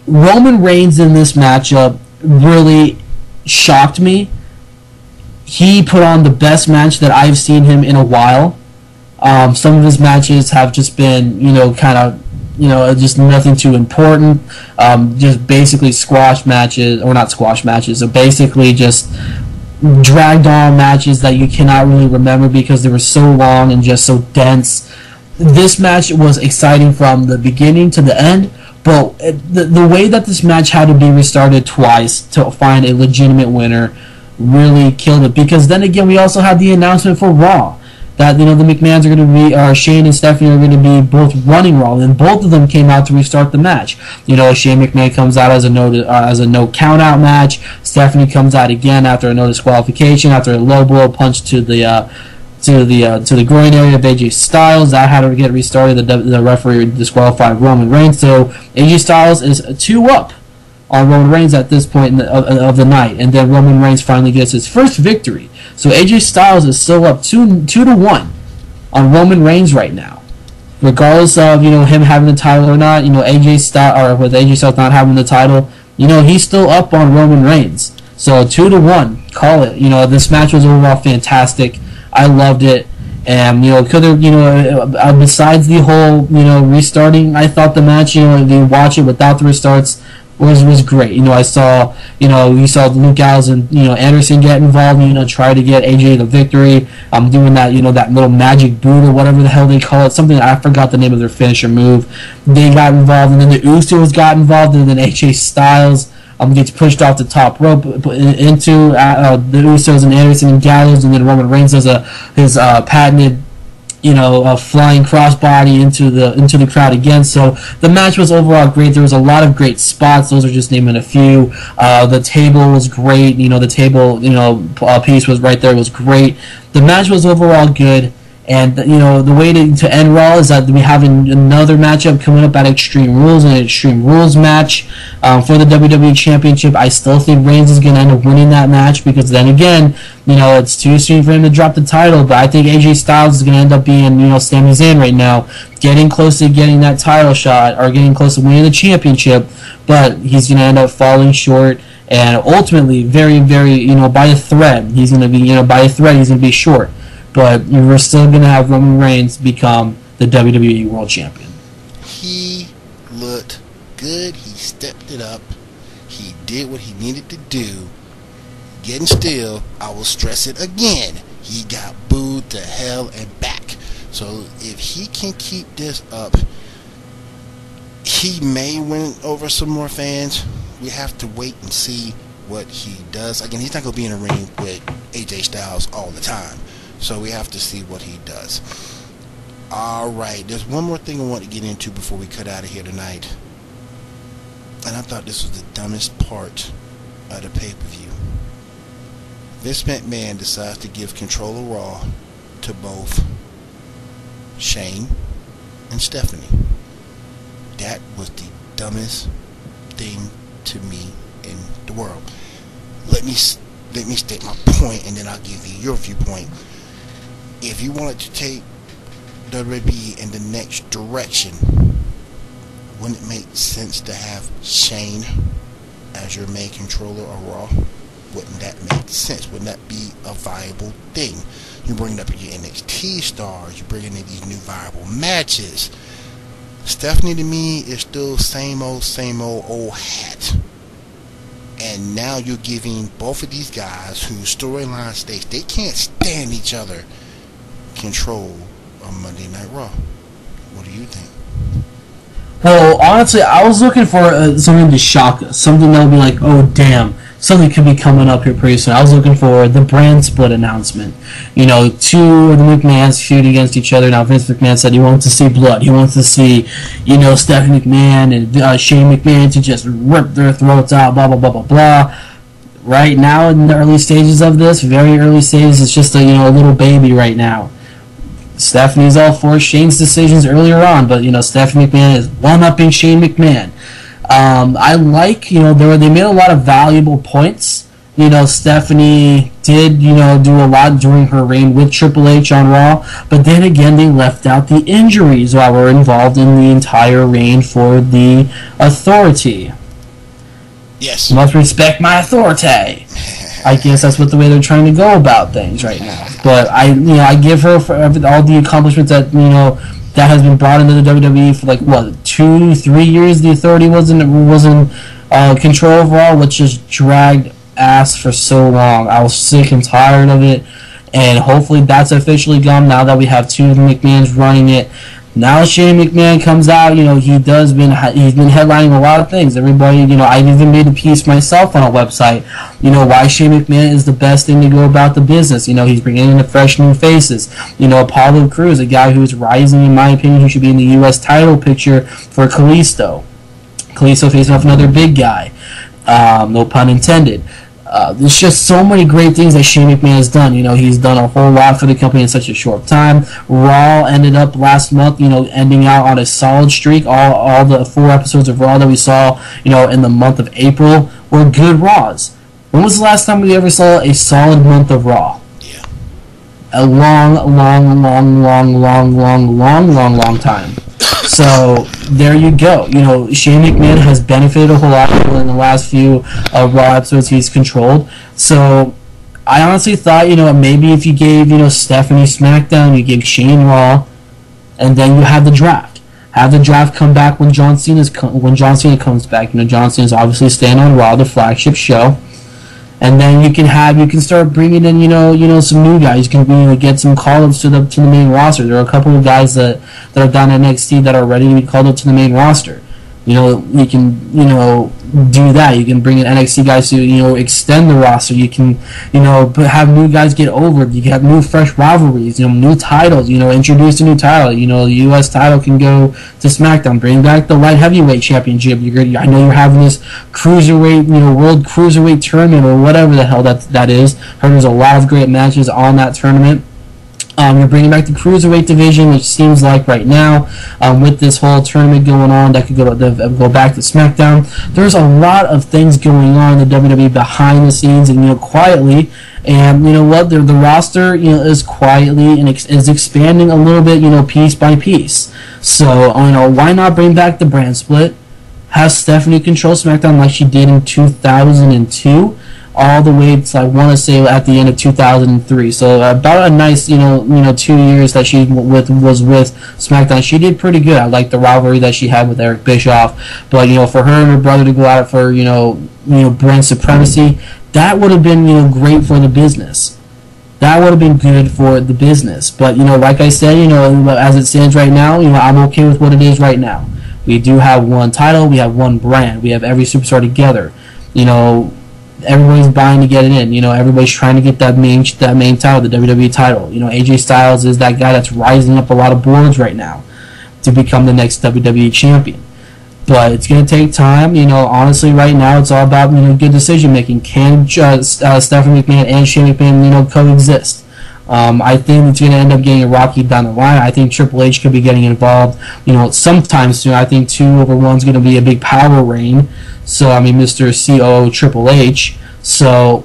Roman Reigns in this matchup really shocked me. He put on the best match that I've seen him in a while. Some of his matches have just been, kind of, just nothing too important. Just basically squash matches, or not squash matches, so basically just dragged on matches that you cannot really remember because they were so long and just so dense. This match was exciting from the beginning to the end. But the way that this match had to be restarted twice to find a legitimate winner really killed it. Because then again, we also had the announcement for Raw that the McMahons are going to be, Shane and Stephanie are going to be both running Raw, and both of them came out to restart the match. Shane McMahon comes out as a no count out match. Stephanie comes out again after a no disqualification, after a low blow punch to the groin area of AJ Styles. That had to get restarted. The referee disqualified Roman Reigns. So AJ Styles is 2 up on Roman Reigns at this point of the night, and then Roman Reigns finally gets his first victory. So AJ Styles is still up 2-1 on Roman Reigns right now, regardless of him having the title or not. AJ Styles, or with AJ Styles not having the title, he's still up on Roman Reigns. So 2-1, call it. This match was overall fantastic. I loved it. And could there, besides the whole, restarting, I thought the match, if you watch it without the restarts, was great. I saw, you saw Luke Gallows and Anderson get involved, try to get AJ the victory. Doing that, that little magic boot or whatever the hell they call it, something I forgot the name of their finisher move. They got involved, and then the Usos got involved, and then AJ Styles gets pushed off the top rope into the Usos and Anderson and Gallows, and then Roman Reigns does his patented flying crossbody into the crowd again. So the match was overall great. There was a lot of great spots. Those are just naming a few. The table was great. The table piece was right there. It was great. The match was overall good. And the way to end Raw is that we have another matchup coming up at Extreme Rules, an Extreme Rules match for the WWE Championship. I still think Reigns is going to end up winning that match, because then again, it's too soon for him to drop the title. But I think AJ Styles is going to end up being Sami Zayn right now, getting close to getting that title shot, or getting close to winning the championship. But he's going to end up falling short. And ultimately, very, very, by a thread, he's going to be, he's going to be short. But we're still going to have Roman Reigns become the WWE World Champion. He looked good. He stepped it up. He did what he needed to do. Getting still, I will stress it again, he got booed to hell and back. So if he can keep this up, he may win over some more fans. We have to wait and see what he does. Again, he's not going to be in a ring with AJ Styles all the time. So we have to see what he does. Alright, there's one more thing I want to get into before we cut out of here tonight. And I thought this was the dumbest part of the pay-per-view. Vince McMahon decides to give control of Raw to both Shane and Stephanie. That was the dumbest thing to me in the world. Let me state my point, and then I'll give you your viewpoint. If you wanted to take WWE in the next direction, wouldn't it make sense to have Shane as your main controller of Raw? Wouldn't that make sense? Wouldn't that be a viable thing? You bring up your NXT stars, you bring in these new viable matches. Stephanie to me is still same old hat. And now you're giving both of these guys whose storyline states they can't stand each other control on Monday Night Raw. What do you think? Well, honestly, I was looking for something to shock us. Something that would be like, oh, damn, something could be coming up here pretty soon. I was looking for the brand split announcement. Two of the McMahons feud against each other. Now, Vince McMahon said he wants to see blood. He wants to see, Stephanie McMahon and Shane McMahon to just rip their throats out, blah, blah, blah, blah, blah. Right now, in the early stages of this, very early stages, it's just a little baby right now. Stephanie's all for Shane's decisions earlier on, but Stephanie McMahon is one-upping Shane McMahon. I like they made a lot of valuable points. Stephanie did do a lot during her reign with Triple H on Raw, but then again they left out the injuries while we're involved in the entire reign for the Authority. Yes, you must respect my authority. I guess that's what the way they're trying to go about things right now. But I give her for all the accomplishments that that has been brought into the WWE for 2-3 years. The Authority wasn't control overall, which just dragged ass for so long. I was sick and tired of it, and hopefully that's officially gone now that we have two McMahons running it. Now Shane McMahon comes out, he's been headlining a lot of things. Everybody, I even made a piece myself on a website, why Shane McMahon is the best thing to go about the business. He's bringing in the fresh new faces. Apollo Crews, a guy who's rising, in my opinion, who should be in the U.S. title picture for Kalisto. Kalisto facing off another big guy. No pun intended. There's just so many great things that Shane McMahon has done. He's done a whole lot for the company in such a short time. Raw ended up last month, ending out on a solid streak. All the 4 episodes of Raw that we saw, in the month of April were good Raws. When was the last time we ever saw a solid month of Raw? Yeah. A long time. So there you go. Shane McMahon has benefited a whole lot in the last few Raw episodes he's controlled. So I honestly thought, maybe if you gave, Stephanie SmackDown, you give Shane Raw, and then you have the draft. Have the draft come back when John Cena comes back. John Cena's obviously staying on Raw, the flagship show. And then you can start bringing in some new guys. You can get some call-ups to the main roster. There are a couple of guys that are down at NXT that are ready to be called up to the main roster. You can do that. You can bring in NXT guys to extend the roster. You can have new guys get over. You can have new fresh rivalries. New titles. Introduce a new title. The U.S. title can go to SmackDown. Bring back the light heavyweight championship. I know you're having this cruiserweight, world cruiserweight tournament or whatever the hell that is. Heard there's a lot of great matches on that tournament. You're bringing back the Cruiserweight division, which seems like right now, with this whole tournament going on, that could go back to SmackDown. There's a lot of things going on in the WWE behind the scenes and, quietly. And you know what? The roster, is quietly and is expanding a little bit, piece by piece. So, why not bring back the brand split? Have Stephanie control SmackDown like she did in 2002? All the way to, I want to say, at the end of 2003. So about a nice, 2 years that she was with SmackDown. She did pretty good. I like the rivalry that she had with Eric Bischoff. But for her and her brother to go out for brand supremacy, that would have been great for the business. That would have been good for the business. But like I said, as it stands right now, I'm okay with what it is right now. We do have one title. We have one brand. We have every superstar together. Everybody's buying to get it in. Everybody's trying to get that main title, the WWE title. AJ Styles is that guy that's rising up a lot of boards right now to become the next WWE champion. But it's going to take time. Honestly, right now it's all about good decision making. Can Stephanie McMahon and Shane McMahon coexist? I think it's going to end up getting rocky down the line. I think Triple H could be getting involved, sometime soon. I think 2-over-1 is going to be a big power reign. So, Mr. COO Triple H. So,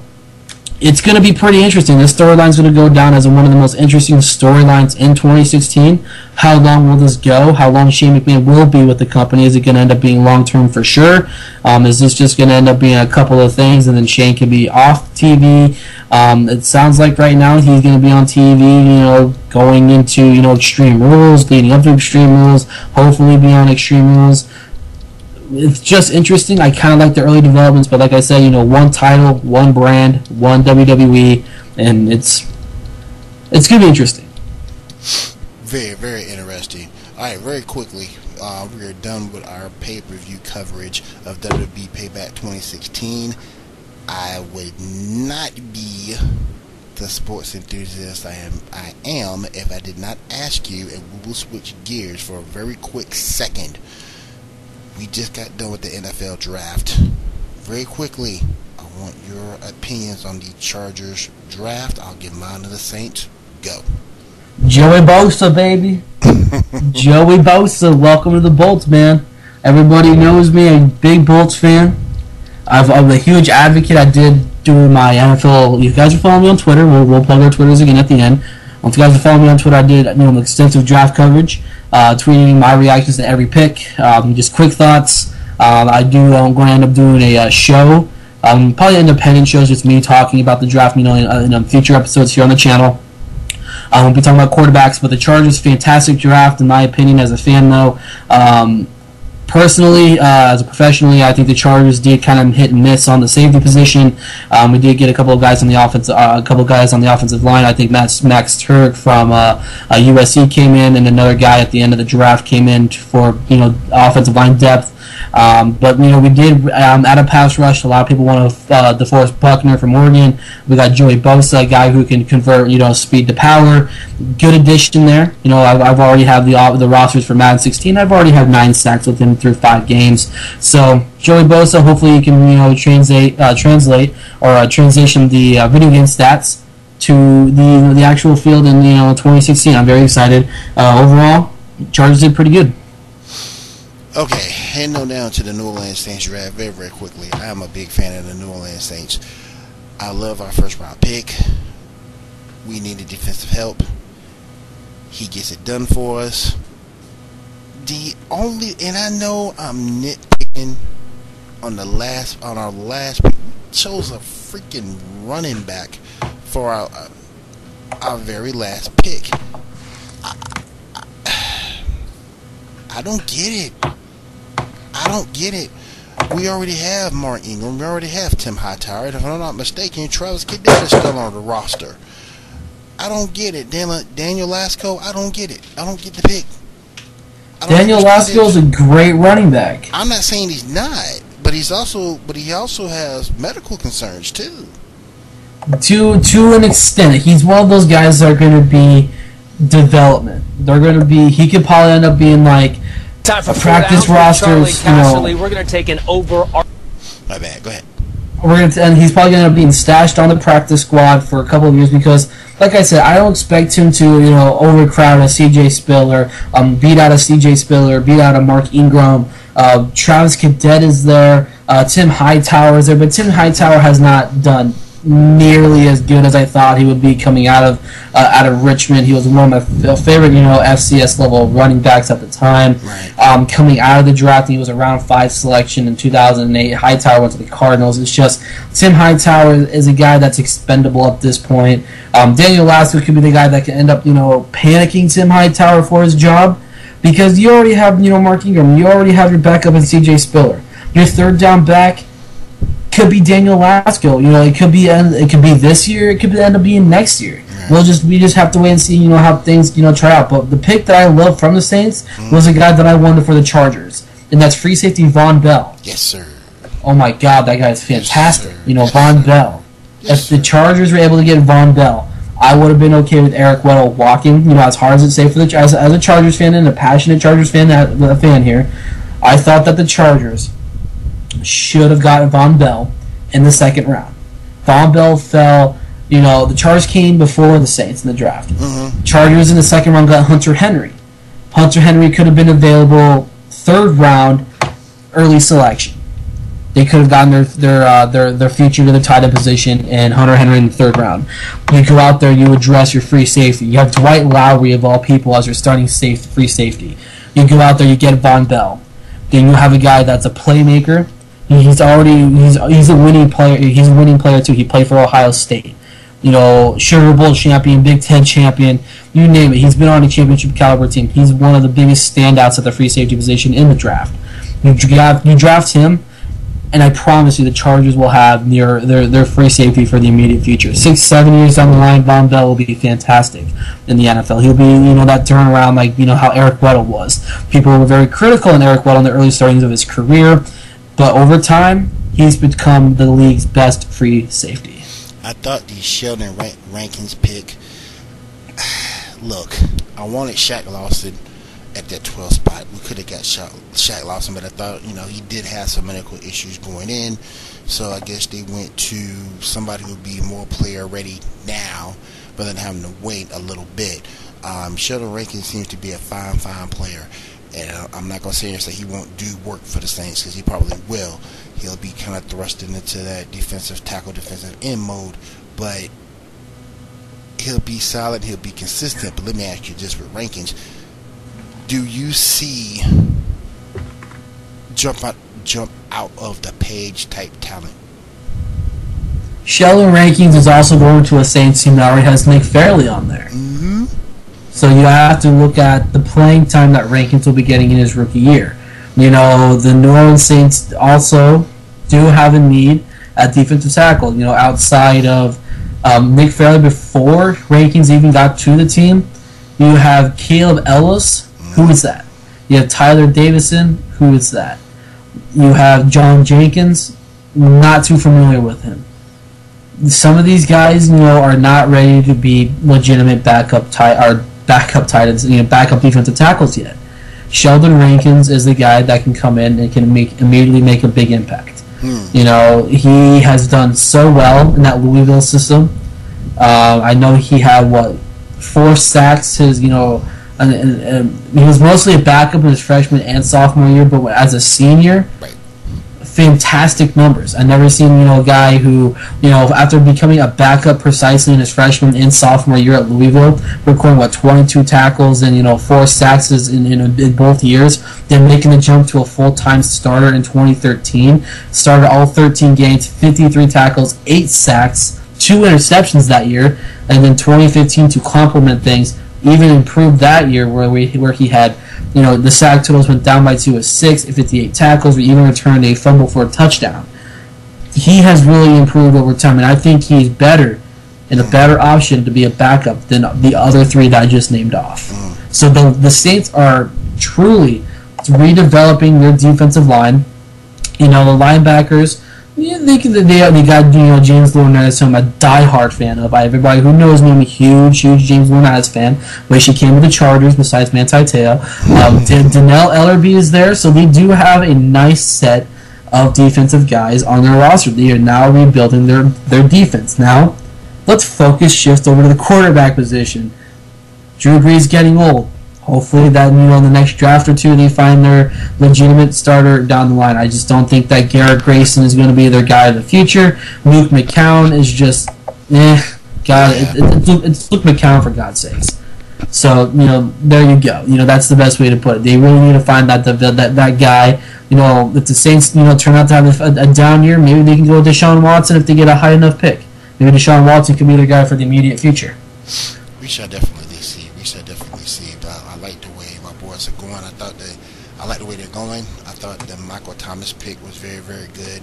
it's going to be pretty interesting. This storyline is going to go down as one of the most interesting storylines in 2016. How long will this go? How long Shane McMahon will be with the company? Is it going to end up being long-term for sure? Is this just going to end up being a couple of things and then Shane can be off TV? It sounds like right now he's going to be on TV, going into, Extreme Rules, leading up to Extreme Rules, hopefully be on Extreme Rules. It's just interesting. I kind of like the early developments, but like I said, one title, one brand, one WWE, and it's going to be interesting. Very, very interesting. All right, very quickly, we are done with our pay-per-view coverage of WWE Payback 2016. I would not be the sports enthusiast I am if I did not ask you, and we will switch gears for a very quick second. We just got done with the NFL draft. Very quickly, I want your opinions on the Chargers draft. I'll give mine to the Saints. Go. Joey Bosa, baby. Joey Bosa, welcome to the Bolts, man. Everybody knows me, a big Bolts fan. I'm a huge advocate. I did do my NFL. You guys are following me on Twitter. We'll plug our Twitters again at the end. If you guys are following me on Twitter, I did extensive draft coverage. Tweeting my reactions to every pick, just quick thoughts. I'm going to end up doing a show, probably independent shows, just me talking about the draft, in future episodes here on the channel. We'll be talking about quarterbacks, but the Chargers, fantastic draft, in my opinion, as a fan, though. Personally, as a professionally, I think the Chargers did kind of hit and miss on the safety position. We did get a couple of guys on the offensive line. I think Max Turk from USC came in, and another guy at the end of the draft came in for offensive line depth. But we did at a pass rush. A lot of people want to DeForest Buckner from Oregon. We got Joey Bosa, a guy who can convert speed to power. Good addition there. I've already have the rosters for Madden 16. I've already had 9 sacks with him through 5 games. So Joey Bosa, hopefully you can translate or transition the video game stats to the actual field in 2016. I'm very excited. Overall, Chargers did pretty good. Okay, heading on down to the New Orleans Saints draft very, very quickly. I am a big fan of the New Orleans Saints. I love our first round pick. We needed defensive help. He gets it done for us. And I know I'm nitpicking on our last pick. We chose a freaking running back for our very last pick. I don't get it. We already have Mark Ingram. We already have Tim Hightower. If I'm not mistaken, Travis Cadet is still on the roster. I don't get it. Daniel Lasco, I don't get it. I don't get the pick. Daniel Lasco is a great running back. I'm not saying he's not, but he also has medical concerns too. To an extent, he's one of those guys that are going to be development. He could probably end up being like time for practice rosters. We're going to take an over. My bad. Go ahead. And he's probably going to end up being stashed on the practice squad for a couple of years because, like I said, I don't expect him to overcrowd a CJ Spiller, beat out a CJ Spiller, beat out a Mark Ingram. Travis Cadet is there. Tim Hightower is there, but Tim Hightower has not done nearly as good as I thought he would be coming out of Richmond. He was one of my favorite, FCS level running backs at the time. Right. Coming out of the draft, he was a round 5 selection in 2008. Hightower went to the Cardinals. It's just Tim Hightower is a guy that's expendable at this point. Daniel Lasco could be the guy that can end up, panicking Tim Hightower for his job because you already have, Mark Ingram. You already have your backup in CJ Spiller. Your third down back could be Daniel Lasco. It could be this year. It could end up being next year. Yeah. We just have to wait and see, how things try out. But the pick that I love from the Saints was a guy that I wanted for the Chargers, and that's free safety Von Bell. Yes, sir. Oh my God, that guy is fantastic. Yes, Von Bell. Yes, if the Chargers were able to get Von Bell, I would have been okay with Eric Weddle walking. As hard as it's safe for as a Chargers fan and a passionate Chargers fan here, I thought that the Chargers should have gotten Von Bell in the second round. Von Bell fell. The Chargers came before the Saints in the draft. Mm-hmm. Chargers in the second round got Hunter Henry. Hunter Henry could have been available third round, early selection. They could have gotten their future to the tight end position and Hunter Henry in the third round. You go out there, you address your free safety. You have Dwight Lowry of all people as your starting free safety. You go out there, you get Von Bell. Then you have a guy that's a playmaker. He's a winning player. He's a winning player too. He played for Ohio State. Sugar Bowl champion, Big Ten champion, you name it. He's been on a championship caliber team. He's one of the biggest standouts at the free safety position in the draft. You draft him, and I promise you the Chargers will have their free safety for the immediate future. 6-7 years down the line, Von Bell will be fantastic in the NFL. He'll be that turnaround like how Eric Weddle was. People were very critical on Eric Weddle in the early startings of his career. But over time, he's become the league's best free safety. I thought the Sheldon Rankin's pick. Look, I wanted Shaq Lawson at that 12 spot. We could have got Shaq Lawson, but I thought he did have some medical issues going in, so I guess they went to somebody who would be more player ready now, rather than having to wait a little bit. Sheldon Rankin seems to be a fine player. And I'm not going to sit here and say he won't do work for the Saints because he probably will. He'll be kind of thrusted into that defensive tackle, defensive end mode. But he'll be solid. He'll be consistent. But let me ask you just with rankings. Do you see jump out of the page type talent? Sheldon Rankins is also going to a Saints team that already has Nick Fairley on there. Mm-hmm. So you have to look at the playing time that Rankins will be getting in his rookie year. The New Orleans Saints also do have a need at defensive tackle. Outside of Nick Fairley before Rankins even got to the team, you have Caleb Ellis. Who is that? You have Tyler Davison. Who is that? You have John Jenkins, not too familiar with him. Some of these guys, are not ready to be legitimate backup titans, backup defensive tackles yet. Sheldon Rankins is the guy that can come in and can immediately make a big impact. He has done so well in that Louisville system. I know he had 4 sacks. His and he was mostly a backup in his freshman and sophomore year, but as a senior, fantastic numbers. I've never seen a guy who after becoming a backup precisely in his freshman and sophomore year at Louisville, recording 22 tackles and 4 sacks in both years, then making the jump to a full-time starter in 2013. Started all 13 games, 53 tackles, 8 sacks, 2 interceptions that year, and then 2015 to complement things, even improved that year where he had the sack totals went down by 2 with 6 and 58 tackles. We even returned a fumble for a touchdown. He has really improved over time, and I think he's better and a better option to be a backup than the other 3 that I just named off. So the Saints are truly redeveloping their defensive line. The linebackers, they got James Lornez, who I'm a diehard fan of. Everybody who knows me, I'm a huge James Lornez fan. Wish he came with the Chargers besides Manti Te'o. Donnell Ellerbe is there, so they do have a nice set of defensive guys on their roster. They are now rebuilding their defense. Now, let's shift over to the quarterback position. Drew Brees getting old. Hopefully that in the next draft or 2 they find their legitimate starter down the line. I just don't think that Garrett Grayson is going to be their guy in the future. Luke McCown is just it's Luke McCown, for God's sakes. So there you go. That's the best way to put it. They really need to find that guy. If the Saints turn out to have a down year, maybe they can go with Deshaun Watson if they get a high enough pick. Maybe Deshaun Watson could be their guy for the immediate future. We shall definitely see. But I like the way my boys are going. I like the way they're going. I thought the Michael Thomas pick was very, very good.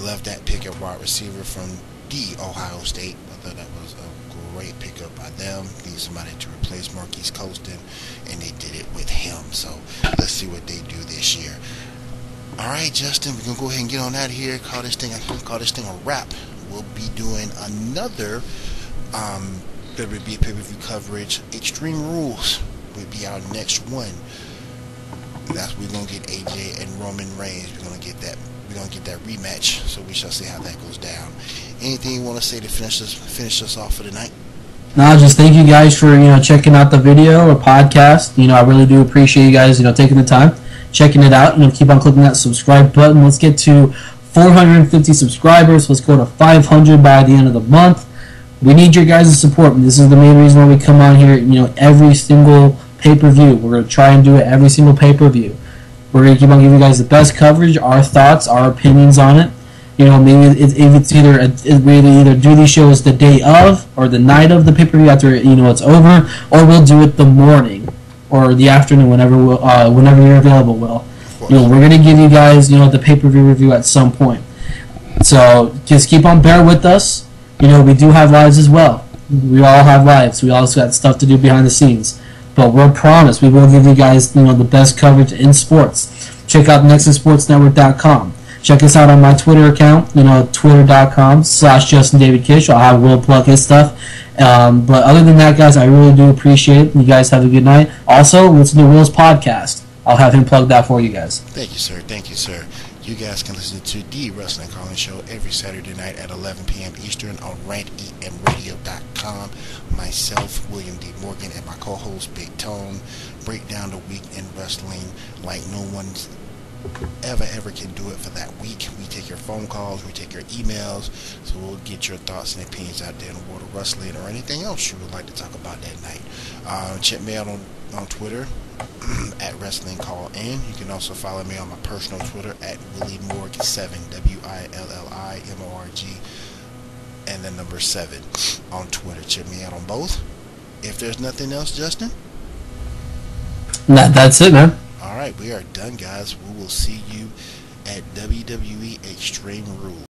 Love that pick at wide receiver from the Ohio State. I thought that was a great pickup by them. Need somebody to replace Marquise Colston, and they did it with him. So let's see what they do this year. All right, Justin, we're gonna go ahead and get on out of here. Call this thing a wrap. We'll be doing another WWE pay-per-view coverage. Extreme Rules will be our next one. We're gonna get AJ and Roman Reigns. We're gonna get that rematch. So we shall see how that goes down. Anything you want to say to finish us off for tonight? No, just thank you guys for checking out the video or podcast. I really do appreciate you guys taking the time, checking it out. Keep on clicking that subscribe button. Let's get to 450 subscribers. Let's go to 500 by the end of the month. We need your guys' support. This is the main reason why we come on here. Every single pay-per-view. We're going to try and do it every single pay-per-view. We're going to keep on giving you guys the best coverage, our thoughts, our opinions on it. Maybe if it's we either do these shows the day of or the night of the pay-per-view after it's over, or we'll do it the morning or the afternoon whenever you're available. We're going to give you guys the pay-per-view review at some point. So just keep on bear with us. We do have lives as well. We all have lives. We also got stuff to do behind the scenes. But we're promised we will give you guys, the best coverage in sports. Check out NexusSportsNetwork.com. Check us out on my Twitter account, Twitter.com/Justin David Kish. I'll will plug his stuff. But other than that, guys, I really do appreciate it. You guys have a good night. Also, listen to Will's podcast. I'll have him plug that for you guys. Thank you, sir. You guys can listen to the Wrestling Calling Show every Saturday night at 11 p.m. Eastern on rantemradio.com. Myself, William D. Morgan, and my co-host, Big Tone, break down the week in wrestling like no one's ever can do it for that week. We take your phone calls, we take your emails, so we'll get your thoughts and opinions out there in the world of wrestling or anything else you would like to talk about that night. Check me out on Twitter at Wrestling Call In. You can also follow me on my personal Twitter at WillieMorg7, WILLIMORG, and the number 7 on Twitter. Check me out on both. If there's nothing else, Justin? That's it, man. Alright, we are done, guys. We will see you at WWE Extreme Rules.